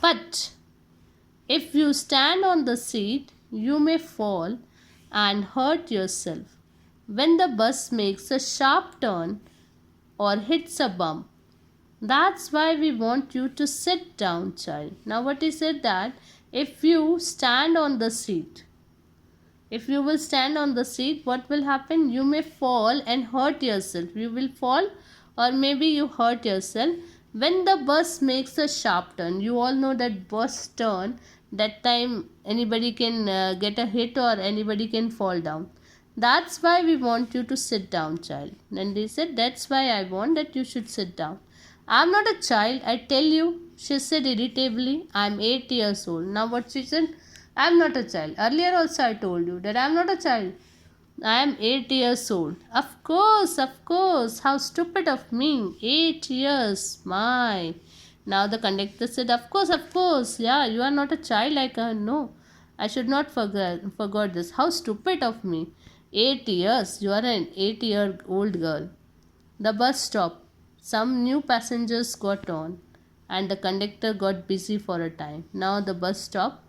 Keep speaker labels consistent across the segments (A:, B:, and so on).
A: But if you stand on the seat, you may fall and hurt yourself. When the bus makes a sharp turn or hits a bump, that's why we want you to sit down, child. Now, what is it that if you stand on the seat, if you will stand on the seat, what will happen? You may fall and hurt yourself. You will fall, or maybe you hurt yourself when the bus makes a sharp turn. You all know that bus turn, that time anybody can get a hit or anybody can fall down. That's why we want you to sit down, child. Then they said, that's why I want that you should sit down. I'm not a child, I tell you, she said irritably. I'm 8 years old. Now what she said? I'm not a child. Earlier also I told you that I'm not a child. I am 8 years old. Of course, of course. How stupid of me. 8 years. My. Now the conductor said, of course, of course. Yeah, you are not a child like her. No. I should not forgot this. How stupid of me. 8 years. You are an 8-year-old girl. The bus stopped. Some new passengers got on and the conductor got busy for a time. Now the bus stopped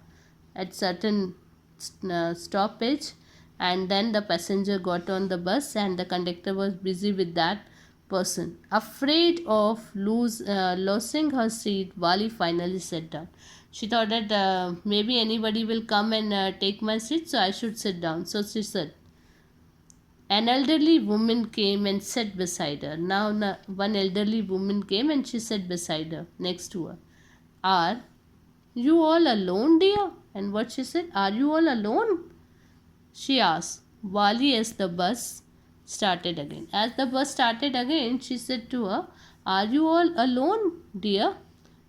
A: at certain stoppage, and then the passenger got on the bus and the conductor was busy with that person. Afraid of losing her seat, Wali finally sat down. She thought that maybe anybody will come and take my seat, so I should sit down. So she said, an elderly woman came and sat beside her. Now, one elderly woman came and she sat beside her, next to her. Are you all alone, dear? And what she said, are you all alone? She asked, Wali, as the bus started again. As the bus started again, she said to her, are you all alone, dear?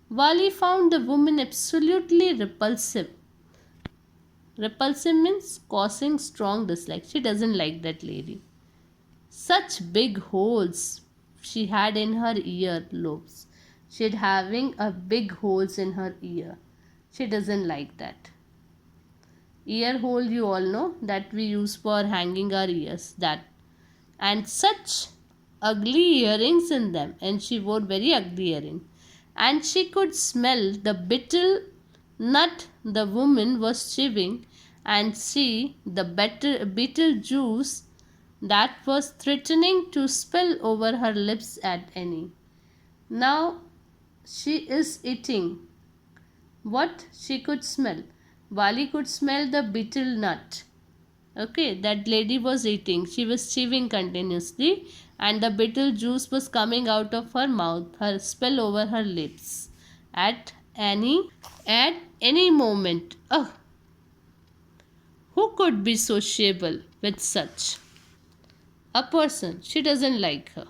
A: Wali found the woman absolutely repulsive. Repulsive means causing strong dislike. She doesn't like that lady. Such big holes she had in her ear lobes. She'd having a big holes in her ear. She doesn't like that. Ear hole, you all know, that we use for hanging our ears. That. And such ugly earrings in them. And she wore very ugly earring. And she could smell the betel nut the woman was chewing and see the betel juice that was threatening to spill over her lips at any. Now she is eating. What she could smell? Wali could smell the betel nut. Okay, that lady was eating. She was chewing continuously, and the betel juice was coming out of her mouth, her spill over her lips at any moment. Oh, who could be sociable with such a person? She doesn't like her.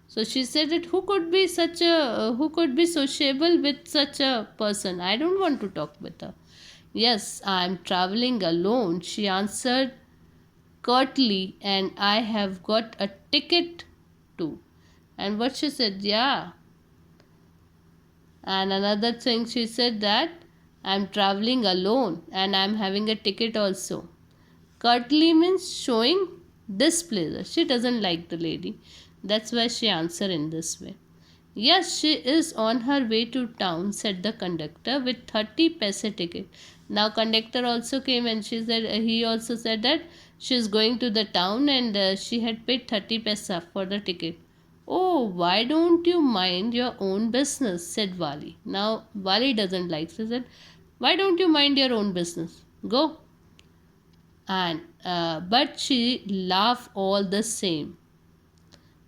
A: So she said that who could be sociable with such a person? I don't want to talk with her. Yes, I am traveling alone, she answered curtly, and I have got a ticket too. And what she said, yeah. And another thing she said that I'm traveling alone and I'm having a ticket also. Curtly means showing displeasure. She doesn't like the lady. That's why she answered in this way. Yes, she is on her way to town, said the conductor with 30 paise ticket. Now conductor also came and he also said that she is going to the town and she had paid 30 paise for the ticket. Oh, why don't you mind your own business, said Wali. Now Wali doesn't like. She said, why don't you mind your own business? Go. And but she laughed all the same,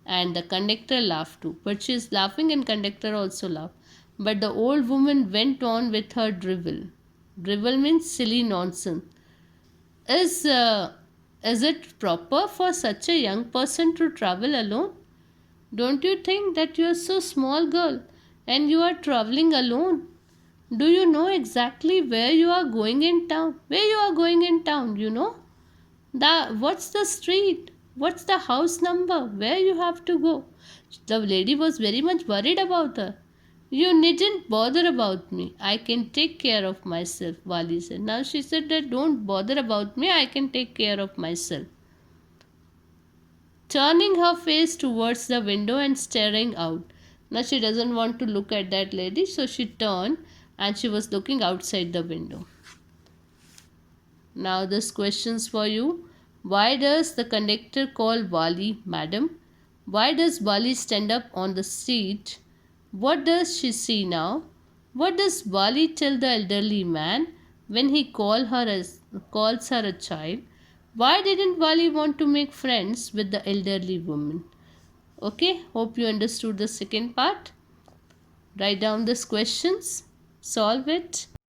A: and the conductor laughed too. But she is laughing and conductor also laughed. But the old woman went on with her drivel. Drivel means silly nonsense. Is uh, is it proper for such a young person to travel alone? Don't you think that you are so small girl and you are traveling alone? Do you know exactly where you are going in town? Where you are going in town, you know? What's the street? What's the house number? Where you have to go? The lady was very much worried about her. You needn't bother about me. I can take care of myself, Wali said. Now she said that don't bother about me. I can take care of myself. Turning her face towards the window and staring out. Now she doesn't want to look at that lady, so she turned and she was looking outside the window. Now this questions for you. Why does the conductor call Wali madam? Why does Wali stand up on the seat? What does she see now? What does Wali tell the elderly man when he calls her a child? Why didn't Wali want to make friends with the elderly woman? Okay, hope you understood the second part. Write down these questions, solve it,